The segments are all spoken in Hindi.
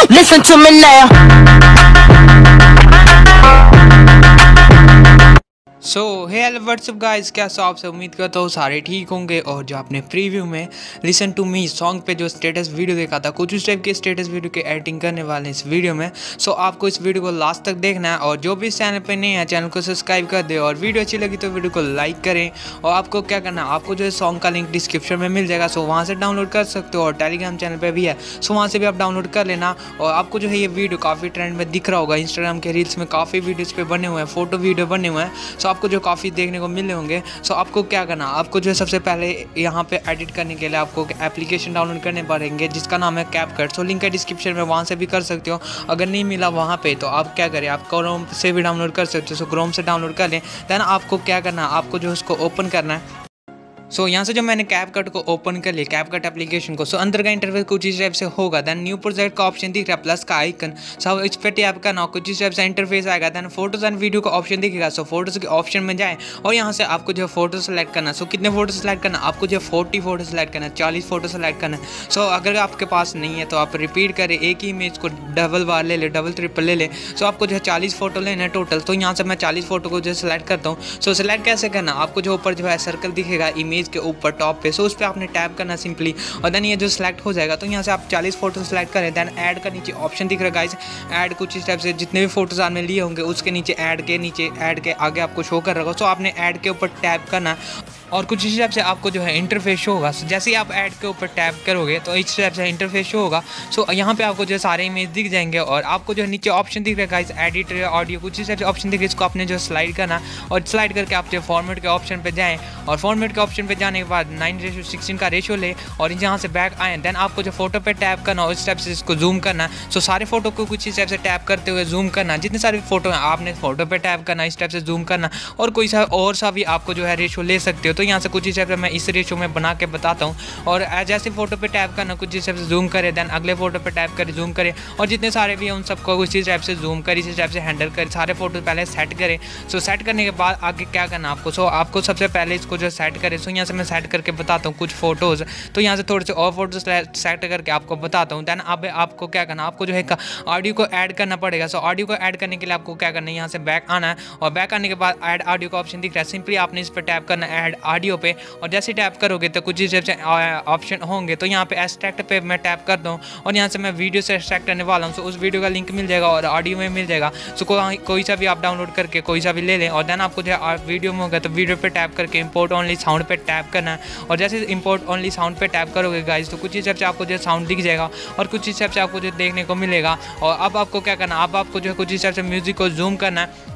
Listen to me now. So hello what's up guys, कैसे आप सब? उम्मीद करता हूँ सारे ठीक होंगे। और जो आपने प्रीव्यू में लिसन टू मी सॉन्ग पे जो स्टेटस वीडियो देखा था, कुछ उस टाइप के स्टेटस वीडियो के एडिटिंग करने वाले हैं इस वीडियो में। सो आपको इस वीडियो को लास्ट तक देखना है, और जो भी इस चैनल पे नहीं है चैनल को सब्सक्राइब कर दे, और वीडियो अच्छी लगी तो वीडियो को लाइक करें। और आपको क्या करना है, आपको जो है सॉन्ग का लिंक डिस्क्रिप्शन में मिल जाएगा, सो वहाँ से डाउनलोड कर सकते हो। और टेलीग्राम चैनल पर भी है, सो वहाँ से भी आप डाउनलोड कर लेना। और आपको जो है ये वीडियो काफ़ी ट्रेंड में दिख रहा होगा, इंस्टाग्राम के रील्स में काफ़ी वीडियोज़ पे बने हुए हैं, फोटो वीडियो बने हुए हैं। सो आपको जो काफ़ी देखने को मिले होंगे। सो आपको क्या करना, आपको जो है सबसे पहले यहाँ पे एडिट करने के लिए आपको एप्लीकेशन डाउनलोड करने पड़ेंगे जिसका नाम है कैपकट। सो लिंक है डिस्क्रिप्शन में, वहाँ से भी कर सकते हो। अगर नहीं मिला वहाँ पे तो आप क्या करें, आप क्रोम से भी डाउनलोड कर सकते हो। सो क्रोम से डाउनलोड कर लें, देन आपको क्या करना है, आपको जो उसको ओपन करना है। सो यहाँ से जो मैंने कैपकट को ओपन कर लिया, कैपकट एप्लीकेशन को। सो अंदर का इंटरफेस कुछ इस टाइप से होगा। देन न्यू प्रोजेक्ट का ऑप्शन दिख रहा है, प्लस का आइकन। सो इस पर टैप करना, कुछ इस टाइप से इंटरफेस आएगा। देन फोटोज एंड वीडियो का ऑप्शन दिखेगा। सो फोटोज के ऑप्शन में जाए और यहाँ से आपको जो फोटो सेलेक्ट करना। सो कितने फोटो सेलेक्ट करना, आपको जो 40 फोटो सेलेक्ट करना है, 40 फोटो सेलेक्ट करना है। सो अगर आपके पास नहीं है तो आप रिपीट करें, एक ही इमेज को डबल बार ले ले, डबल ट्रिपल ले ले। सो आपको जो है 40 फोटो लेना है टोटल। तो यहाँ से मैं 40 फोटो को जो है सेलेक्ट करता हूँ। सो सेलेक्ट कैसे करना, आपको जो ऊपर जो है सर्कल दिखेगा इमेज के ऊपर टॉप पे, सो उस पर आपने टैप करना सिंपली, और देन ये जो सिलेक्ट हो जाएगा। तो यहाँ से आप 40 फोटो सेलेक्ट करें। देन ऐड का नीचे ऑप्शन दिख रहा है गाइस, ऐड कुछ इस टाइप से जितने भी फोटोज आपने लिए होंगे उसके नीचे ऐड के आगे आपको शो कर रखा हो। सो आपने ऐड के ऊपर टैप करना, और कुछ इस हिसाब से आपको जो है इंटरफेस शो होगा। जैसे ही आप ऐड के ऊपर टैप करोगे तो इस हिसाब से इंटरफेस शो होगा। सो यहाँ पे आपको जो है सारे इमेज दिख जाएंगे, और आपको जो है नीचे ऑप्शन दिख रहा है गाइस, एडिट ऑडियो कुछ इस हिसाब से ऑप्शन दिख रहा है। इसको आपने जो स्लाइड करना, और स्लाइड करके आप जो फॉर्मेट के ऑप्शन पे जाएँ, और फॉर्मेट के ऑप्शन पे जाने के बाद 9:16 का रेशो ले, और यहाँ से बैक आए। देन आपको जो फोटो पे टैप करना और इस टाइप से इसको जूम करना। सो सारे फोटो को कुछ इस टाइप से टैप करते हुए जूम करना, जितने सारे फोटो हैं आपने फोटो पे टैप करना, इस टाइप से जूम करना। और कोई सा और सा भी आपको जो है रेशो ले सकते हो। तो यहाँ से कुछ इस टाइप मैं इस रेशो में बना के बताता हूँ। और जैसे फोटो पे टैप करना, कुछ इस टाइप से जूम करे, देन अगले फोटो पे टैप करे, जूम करे, और जितने सारे भी हैं उन सबको इसी टाइप से जूम कर, इसी टाइप से हैंडल कर, सारे फोटो पहले सेट करें। सो सेट करने के बाद आगे क्या करना आपको, सो आपको सबसे पहले इसको जो सेट करें। सो यहाँ से मैं सेट करके बताता हूँ कुछ फोटोज़। तो यहाँ से थोड़े से और फोटोज सेट करके आपको बताता हूँ। देन अब आपको क्या करना, आपको जो है ऑडियो को ऐड करना पड़ेगा। सो ऑडियो को ऐड करने के लिए आपको क्या करना है, यहाँ से बैक आना है, और बैक आने के बाद ऐड ऑडियो का ऑप्शन दिख रहा है, सिंपली आपने इस पर टैप करना है ऐड ऑडियो पे। और जैसे टैप करोगे तो कुछ इस टाइप से ऑप्शन होंगे। तो यहाँ पे एक्सट्रैक्ट पे मैं टैप करता हूँ, और यहाँ से मैं वीडियो से एक्सट्रैक्ट करने वाला हूँ। सो उस वीडियो का लिंक मिल जाएगा और ऑडियो में मिल जाएगा। सो कोई सा भी आप डाउनलोड करके कोई सा भी ले लें। और देन आपको जो है वीडियो में होगा तो वीडियो पे टैप करके इंपोर्ट ओनली साउंड पे टैप करना है। और जैसे इंपोर्ट ओनली साउंड पे टैप करोगे गाइस तो कुछ हिसाब से आपको जो साउंड दिख जाएगा, और कुछ हिसाब से आपको जो देखने को मिलेगा। और अब आपको क्या करना, अब आपको जो है कुछ हिसाब से म्यूजिक को जूम करना है,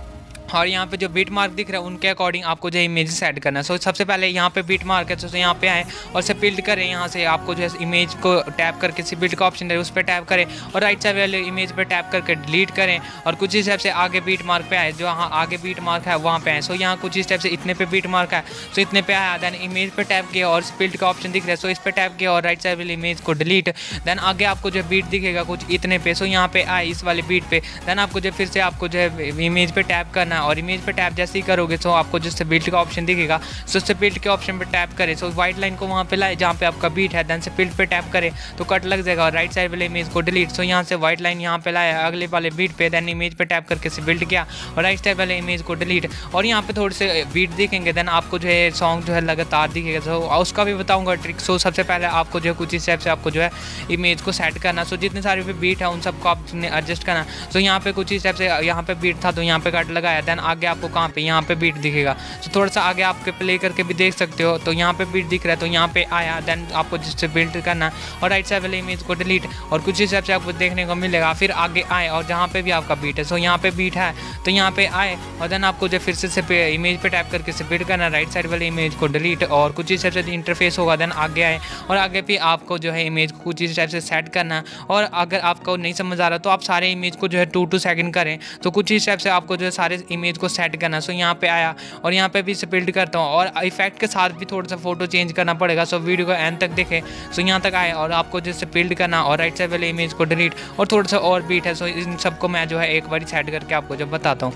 और यहाँ पे जो बीट मार्क दिख रहा है उनके अकॉर्डिंग आपको जो है इमेज सेट करना है। सो सबसे पहले यहाँ पे बीट मार्क है, तो यहाँ पे आए और से बिल्ड करें। यहाँ से आपको जो है इमेज को टैप करके से बिल्ड का ऑप्शन है उस पर टैप करें, और राइट साइड वाले इमेज पे टैप करके डिलीट करें। और कुछ हिसाब से आगे बीट मार्क पे आए, जो यहाँ आगे बीट मार्क है वहाँ पे आए। सो यहाँ कुछ इस टाइप से इतने पे बीट मार्क है, सो इतने पे आया। देन इमेज पे टैप किया और बिल्ड का ऑप्शन दिख रहा है, सो इस पर टैप किया और राइट साइड वाले इमेज को डिलीट। देन आगे आपको जो बीट दिखेगा कुछ इतने पे, सो यहाँ पे आए इस वाले बीट पे। देन आपको जो फिर से आपको जो है इमेज पे टैप करना है, और इमेज पे टैप जैसे ही करोगे तो आपको जिससे बिल्ड का ऑप्शन दिखेगा, सो उससे बिल्ड के ऑप्शन पे टैप करें। सो व्हाइट लाइन को वहाँ पे लाए जहाँ पे आपका बीट है, देन से बिल्ड पे टैप करें तो कट लग जाएगा, और राइट साइड वाले इमेज को डिलीट। सो यहाँ से व्हाइट लाइन यहाँ पे लाया अगले वाले बीट पे, देन इमेज पे टैप करके से बिल्ड किया, और राइट साइड वाले इमेज को डिलीट। और यहाँ पे थोड़े से बीट दिखेंगे, देन आपको जो है सॉन्ग जो है लगातार दिखेगा। सो उसका भी बताऊँगा ट्रिक। सो सबसे पहले आपको जो है कुछ इस टाइप से आपको जो है इमेज को सेट करना। सो जितने सारे भी बीट है उन सबको आपने एडजस्ट करना। सो यहाँ पे कुछ इस टाइप से यहाँ पे बीट था तो यहाँ पे कट लगाया, देन आगे आपको कहाँ पे यहाँ पे बीट दिखेगा। तो थोड़ा सा आगे आपके प्ले करके भी देख सकते हो, तो यहाँ पे बीट दिख रहा है तो यहाँ पे आया। देन आपको जिससे बिल्ड करना, और राइट साइड वाले इमेज को डिलीट, और कुछ हिसाब से आपको देखने को मिलेगा। फिर आगे आए और जहाँ पे भी आपका बीट है, सो यहाँ पे बीट है तो यहाँ पे आए, और देन आपको जो फिर से इमेज पे टैप करके से बिल्ड करना, राइट साइड वाले इमेज को डिलीट, और कुछ हिसाब से इंटरफेस होगा। देन आगे आए और आगे भी आपको जो है इमेज को कुछ इस टाइप से सेट करना। और अगर आपको नहीं समझ आ रहा तो आप सारे इमेज को जो है 2-2 सेकंड करें, तो कुछ इस टाइप से आपको जो है सारे इमेज को सेट करना। सो यहाँ पे आया और यहाँ पे भी इसे बिल्ड करता हूँ, और इफेक्ट के साथ भी थोड़ा सा फोटो चेंज करना पड़ेगा। सो वीडियो को एंड तक देखें। सो यहाँ तक आए और आपको जैसे बिल्ड करना, और राइट साइड वाले इमेज को डिलीट, और थोड़ा सा और बीट है। सो इन सबको मैं जो है एक बार सेट करके आपको जो बताता हूँ।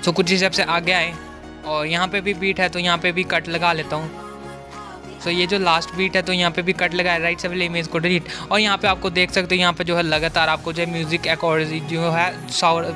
सो कुछ हिसाब से आगे आए और यहाँ पे भी बीट है तो यहाँ पे भी कट लगा लेता हूँ। सो ये जो लास्ट बीट है तो यहाँ पे भी कट लगा है, राइट से वाले इमेज को डिलीट। और यहाँ पे आपको देख सकते हो यहाँ पे जो है लगातार आपको जो है म्यूजिक अकॉर्ड जो है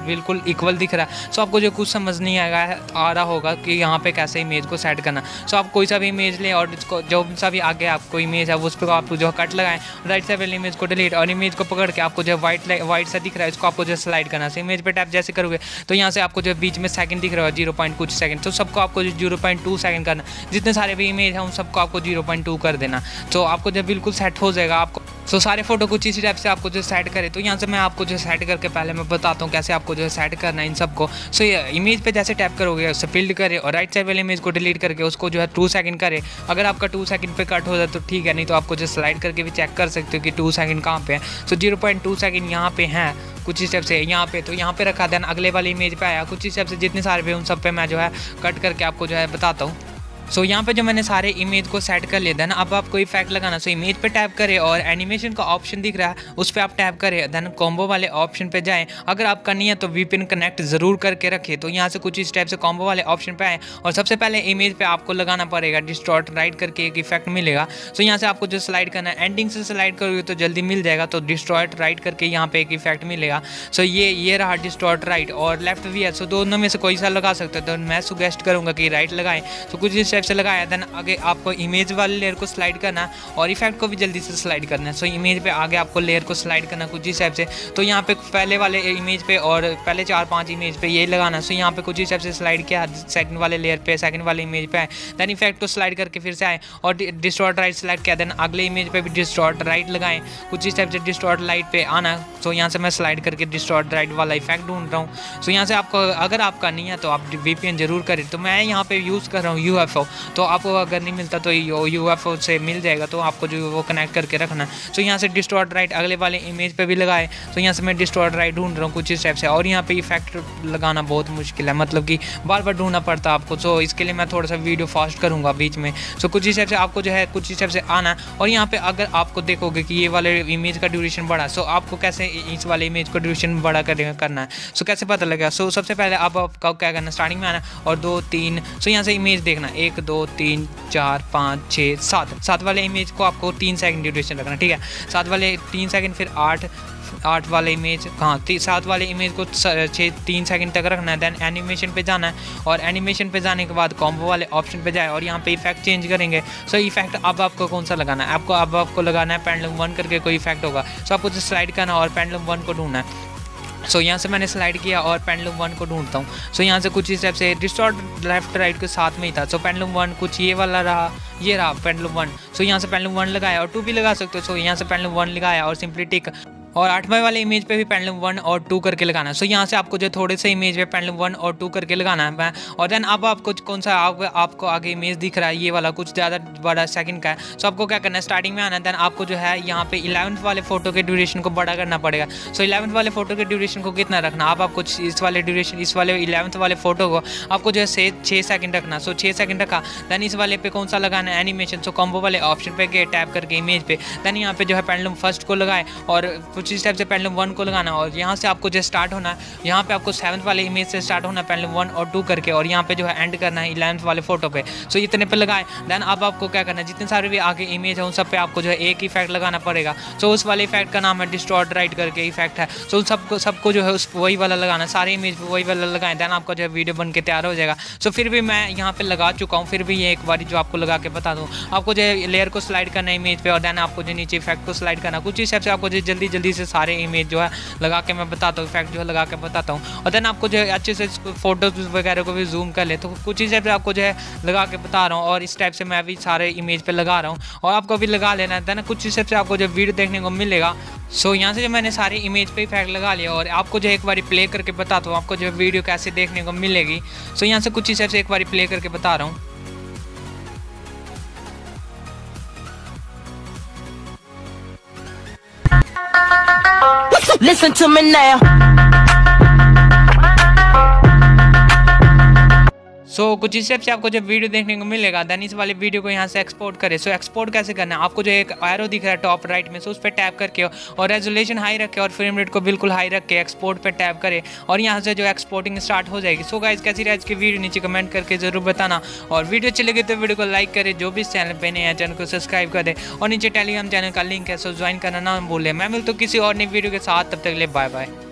बिल्कुल इक्वल दिख रहा है। सो आपको जो कुछ समझ नहीं आ रहा होगा कि यहाँ पे कैसे इमेज को सेट करना। सो आप कोई सा भी इमेज लें और इसको जो सा भी आगे आपको इमेज है उस पर आपको जो कट लगाएं, राइट से वाले इमेज को डिलीट और इमेज को पकड़ के आपको जो वाइट सा दिख रहा है इसको आपको जो स्लाइड करना है। इमेज पे टैप जैसे करोगे तो यहाँ से आपको जो बीच में सेकंड दिख रहा है 0. कुछ सेकंड, तो सबको आपको 0.2 सेकंड करना। जितने सारे भी इमेज हैं उन सबको आपको 0.2 कर देना, तो आपको जब बिल्कुल सेट हो जाएगा आपको। सो सारे फोटो कुछ इसी टाइप से आपको जो सेट करे। तो यहाँ से मैं आपको जो सेट करके पहले मैं बताता हूँ कैसे आपको जो है सेट करना है इन सबको। सो ये इमेज पे जैसे टैप करोगे उससे फिल्ड करे और राइट साइड वाले इमेज को डिलीट करके उसको जो है 2 सेकंड करे। अगर आपका 2 सेकंड पे कट हो जाए तो ठीक है, नहीं तो आपको जो स्लाइड करके भी चेक कर सकते हो कि 2 सेकंड कहाँ पे है। सो 0.2 सेकंड यहाँ पे है कुछ इस टाइप से यहाँ पे, तो यहाँ पे रखा देन अगले वाले इमेज पे आया कुछ इस टाइप से। जितने सारे भी उन सब पे मैं जो है कट करके आपको जो है बताता हूँ। सो यहाँ पे जो मैंने सारे इमेज को सेट कर लिया देन अब आपको इफेक्ट लगाना। सो इमेज पे टैप करें और एनिमेशन का ऑप्शन दिख रहा है उस पर आप टैप करें, देन कॉम्बो वाले ऑप्शन पे जाएं। अगर आपका नहीं है तो VPN कनेक्ट ज़रूर करके रखें। तो यहाँ से कुछ इस टाइप से कॉम्बो वाले ऑप्शन पे आएँ और सबसे पहले इमेज पे आपको लगाना पड़ेगा डिस्टॉर्ट राइट करके एक इफेक्ट मिलेगा। सो यहाँ से आपको जो स्लाइड करना है, एंडिंग से स्लाइड करोगे तो जल्दी मिल जाएगा। तो डिस्टॉर्ट राइट करके यहाँ पे एक इफेक्ट मिलेगा। सो ये रहा डिस्टॉर्ट राइट और लेफ्ट भी है। सो दोनों में से कोई सा लगा सकते हो, तो मैं सजेस्ट करूँगा कि राइट लगाएं। तो कुछ इस टाइप से लगाया देन आगे आपको इमेज वाले लेयर को स्लाइड करना है और इफेक्ट को भी जल्दी से स्लाइड करना है। सो इमेज पे आगे आपको लेयर को स्लाइड करना कुछ इस टाइप से। तो यहाँ पे पहले वाले इमेज पे और पहले 4-5 इमेज पे ये लगाना। सो यहाँ पे कुछ इस टाइप से स्लाइड किया सेकंड वाले लेयर पे, सेकंड वाले इमेज पे आए, देन इफेक्ट को स्लाइड करके फिर से आए और डिस्टॉर्ट राइट सेलेक्ट किया, देन अगले इमेज पे भी डिस्टॉर्ट राइट लगाएं कुछ इस टाइप से डिस्टॉर्ट लाइट पे आना। सो यहाँ से मैं स्लाइड करके डिस्टॉर्ट राइट वाला इफेक्ट ढूंढ रहा हूँ। सो यहाँ से आपको अगर आपका नहीं है तो आप VPN जरूर करें। तो मैं यहाँ पे यूज़ कर रहा हूँ UFO, तो आपको अगर नहीं मिलता तो UFO से मिल जाएगा, तो आपको जो वो कनेक्ट करके रखना। सो यहाँ से डिस्टॉर्ट राइट अगले वाले इमेज पे भी लगाए। तो यहाँ से मैं डिस्टॉर्ट राइट ढूंढ रहा हूँ कुछ इस टाइप से और यहाँ पे इफेक्ट लगाना बहुत मुश्किल है, मतलब कि बार बार ढूंढना पड़ता है आपको। सो इसके लिए मैं थोड़ा सा वीडियो फास्ट करूँगा बीच में। सो कुछ इस टाइप से आपको जो है कुछ इस टाइप से आना और यहाँ पे अगर आपको देखोगे कि ये वाले इमेज का ड्यूरेशन बढ़ा, सो आपको कैसे इस वाले इमेज को ड्यूरेशन बढ़ा करना है। सो कैसे पता लगेगा? सो सबसे पहले आपका क्या करना, स्टार्टिंग में आना और 2 3 सो यहाँ से इमेज देखना 1 2 3 4 5 6 7 वाले इमेज को आपको 3 सेकंड ड्यूरेशन रखना, ठीक है। 7 वाले 3 सेकंड, फिर 8 वाले इमेज 7 वाले इमेज को 3 सेकंड तक रखना है। देन एनिमेशन पे जाना है और एनिमेशन पे जाने के बाद कॉम्बो वाले ऑप्शन पे जाए और यहाँ पे इफेक्ट चेंज करेंगे। सो इफेक्ट अब आपको कौन सा लगाना है, आपको लगाना है पेंडुलम 1 करके कोई इफेक्ट होगा। सो आपको जो स्लाइड करना और पेंडुलम 1 को ढूंढना है। सो यहाँ से मैंने स्लाइड किया और पेंडुलम 1 को ढूंढता हूँ। सो यहाँ से कुछ इस टाइप से डिस्टॉर्ट लेफ्ट राइट के साथ में ही था। सो पेंडुलम 1 कुछ ये वाला रहा, ये रहा पेंडुलम 1। सो यहाँ से पेंडुलम 1 लगाया और 2 भी लगा सकते हो। सो यहाँ से पेंडुलम 1 लगाया और सिंपली टिक और 8वें वाले इमेज पे भी पेंडुलम 1 और 2 करके लगाना है। सो यहाँ से आपको जो थोड़े से इमेज पे पेंडुलम 1 और 2 करके लगाना है। और देन अब आपको कौन सा आपको आगे इमेज दिख रहा है, ये वाला कुछ ज़्यादा बड़ा सेकंड का है। सो आपको क्या करना है, स्टार्टिंग में आना है। देन आपको जो है यहाँ पे 11th वाले फोटो के ड्यूरेशन को बड़ा करना पड़ेगा। सो 11th वाले फोटो के ड्यूरेशन को कितना रखना, आपको इस वाले ड्यूरेशन इस वाले 11th वाले फोटो को आपको जो है 6 सेकंड रखना। सो 6 सेकंड रखा। देन इस वाले पे कौन सा लगाना है, एनिमेशन। सो कॉम्बो वाले ऑप्शन पे गए, टैप करके इमेज पे, देन यहाँ पे जो है पेंडुलम फर्स्ट को लगाए और कुछ इस टाइप से पेंडुलम 1 को लगाना और यहाँ से आपको जो स्टार्ट होना है, यहाँ पे आपको 7th वाले इमेज से स्टार्ट होना है पेंडुलम 1 और 2 करके और यहाँ पे जो है एंड करना है 11th वाले फोटो पे। सो इतने पे लगाए। देन अब आपको क्या करना है, जितने सारे भी आगे इमेज है उन सब पे आपको जो है एक इफेक्ट लगाना पड़ेगा। सो उस वाले इफेक्ट का नाम है डिस्टॉर्ट राइट करके इफेक्ट है। सो सबको जो है उस वही वाला लगाना, सारे इमेज पे वही वाला लगाएं। देन आपका जो है वीडियो बन के तैयार हो जाएगा। सो फिर भी मैं यहाँ पे लगा चुका हूँ, फिर भी ये एक बार जो आपको लगा के बता दूँ। आपको जो है लेयर को स्लाइड करना है इमेज पे और देन आपको जो नीचे इफेक्ट को स्लाइड करना। कुछ इस हिसाब से आपको जो जल्दी से सारे इमेज जो है लगा के मैं बताता हूँ, इफेक्ट जो है लगा के बताता हूँ। और देन आपको जो है अच्छे से फोटोज वगैरह को भी जूम कर ले। तो कुछ इस टाइप से आपको जो है लगा के बता रहा हूँ और इस टाइप से मैं भी सारे इमेज पे लगा रहा हूँ और आपको भी लगा लेना है। देन कुछ इस टाइप से आपको जो वीडियो देखने को मिलेगा। सो यहाँ से जो मैंने सारे इमेज पे इफेक्ट लगा लिया और आपको जो एक बार प्ले करके बताता हूँ आपको जो वीडियो कैसे देखने को मिलेगी। सो यहाँ से कुछ इस टाइप से एक बार प्ले करके बता रहा हूँ। Listen to me now. सो कुछ स्टेप से आपको जब वीडियो देखने को मिलेगा देन इस वाले वीडियो को यहाँ से एक्सपोर्ट करें। सो एक्सपोर्ट कैसे करना है, आपको जो एक एरो दिख रहा है टॉप राइट में, सो उस पर टैप करके और रेजोल्यूशन हाई रखे और फ्रेम रेट को बिल्कुल हाई रख के एक्सपोर्ट पे टैप करें और यहाँ से जो एक्सपोर्टिंग स्टार्ट हो जाएगी। सो गाइस कैसी रही आज की वीडियो नीचे कमेंट करके जरूर बताना और वीडियो अच्छी लगे तो वीडियो को लाइक करें, जो भी इस चैनल पे नए हैं चैनल को सब्सक्राइब कर दे और नीचे टेलीग्राम चैनल का लिंक है, सो ज्वाइन करना ना भूलें। मैं मिलता हूँ किसी और नई वीडियो के साथ, तब तक के लिए बाय बाय।